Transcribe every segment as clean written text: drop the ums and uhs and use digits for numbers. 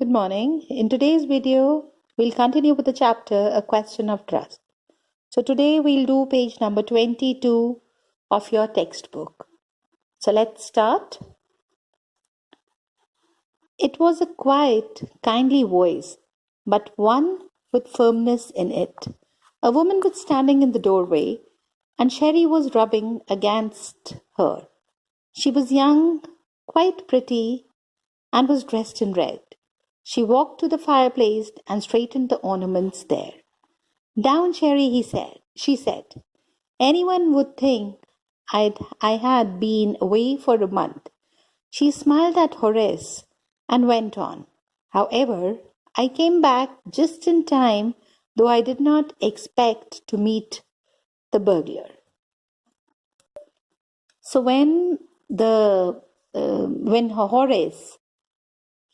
Good morning. In today's video, we'll continue with the chapter A Question of Trust. So today we'll do page number 22 of your textbook. So let's start. It was a quiet, kindly voice, but one with firmness in it. A woman was standing in the doorway, and Sherry was rubbing against her. She was young, quite pretty, and was dressed in red. She walked to the fireplace and straightened the ornaments there. Down, Sherry, she said. Anyone would think I had been away for a month. She smiled at Horace and went on. However, I came back just in time, though I did not expect to meet the burglar. So when Horace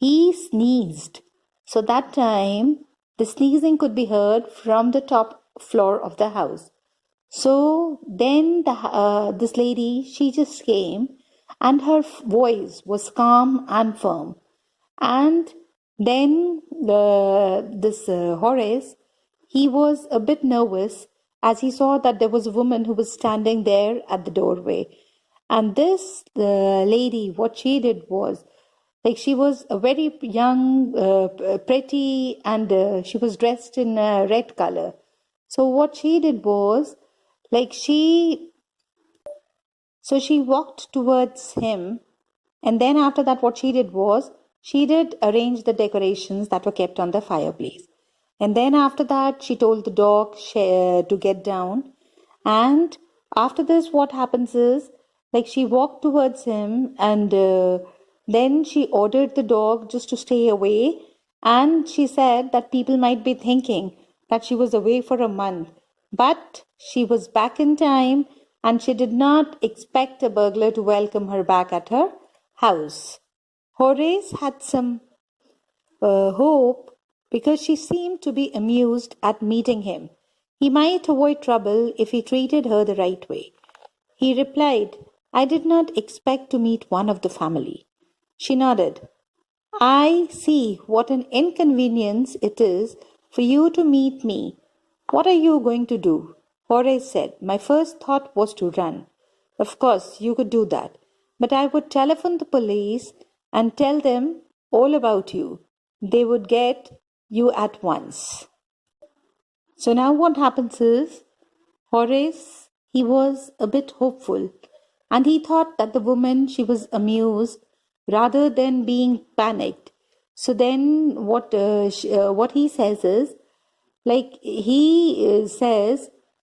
he sneezed, so that time the sneezing could be heard from the top floor of the house. So then this lady, she just came and her voice was calm and firm. And then this Horace, he was a bit nervous as he saw that there was a woman who was standing there at the doorway. And this lady, what she did was, like she was a very young, pretty, and she was dressed in red color. So what she did was, like she walked towards him, and then after that, what she did was, she did arrange the decorations that were kept on the fireplace. And then after that, she told the dog to get down. And after this, what happens is, like she walked towards him, and then she ordered the dog just to stay away. And she said that people might be thinking that she was away for a month. But she was back in time, and she did not expect a burglar to welcome her back at her house. Horace had some hope because she seemed to be amused at meeting him. He might avoid trouble if he treated her the right way. He replied, I did not expect to meet one of the family. She nodded. I see what an inconvenience it is for you to meet me. What are you going to do? Horace said. My first thought was to run. Of course, you could do that. But I would telephone the police and tell them all about you. They would get you at once. So now what happens is, Horace, he was a bit hopeful, and he thought that the woman, she was amused rather than being panicked. So then what he says is, like he says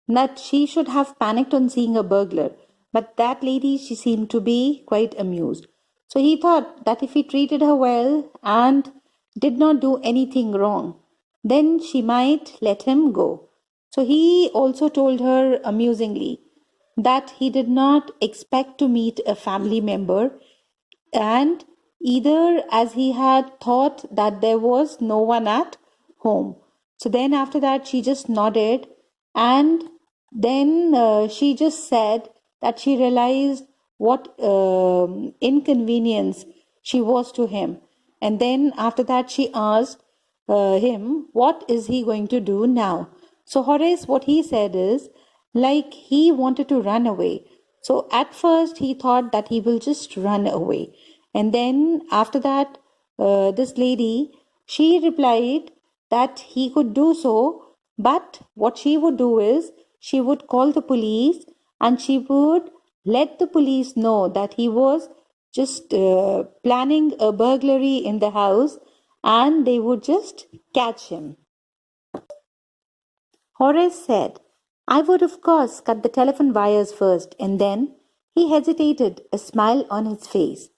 that she should have panicked on seeing a burglar, but that lady, she seemed to be quite amused. So he thought that if he treated her well and did not do anything wrong, then she might let him go. So he also told her amusingly that he did not expect to meet a family member, and either as he had thought that there was no one at home. So then after that, she just nodded, and then she just said that she realized what inconvenience she was to him. And then after that, she asked him, what is he going to do now? So Horace, what he said is, like he wanted to run away. So at first, he thought that he will just run away. And then after that, this lady, she replied that he could do so, but what she would do is, she would call the police and she would let the police know that he was just planning a burglary in the house, and they would just catch him. Horace said, I would of course cut the telephone wires first, and then he hesitated, a smile on his face.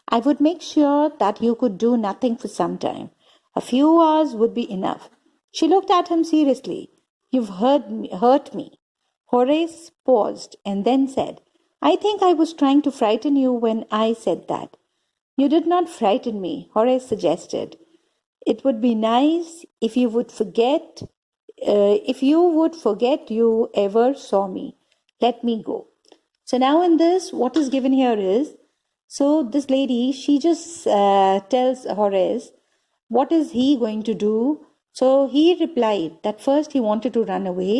I would make sure that you could do nothing for some time. A few hours would be enough. She looked at him seriously. You've hurt me. Horace paused and then said, I think I was trying to frighten you when I said that. You did not frighten me, Horace suggested. It would be nice if you would forget you ever saw me. Let me go. So now in this, what is given here is, so this lady, she just tells Horace what is he going to do? So he replied that first he wanted to run away,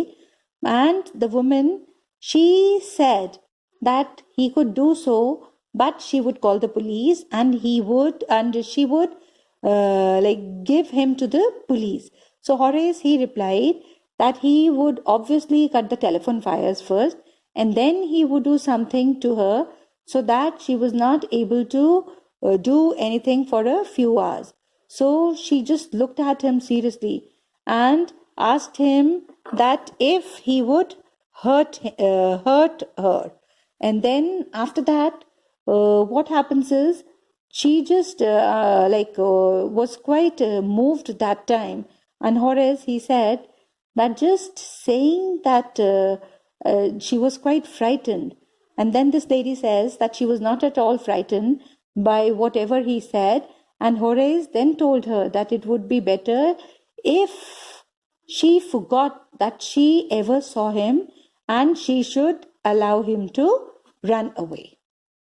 and the woman, she said that he could do so, but she would call the police, and she would give him to the police. So Horace, he replied that he would obviously cut the telephone wires first, and then he would do something to her so that she was not able to do anything for a few hours. So she just looked at him seriously and asked him that if he would hurt her. And then after that, what happens is she just was quite moved that time. And Horace, he said that just saying that she was quite frightened. And then this lady says that she was not at all frightened by whatever he said. And Horace then told her that it would be better if she forgot that she ever saw him, and she should allow him to run away.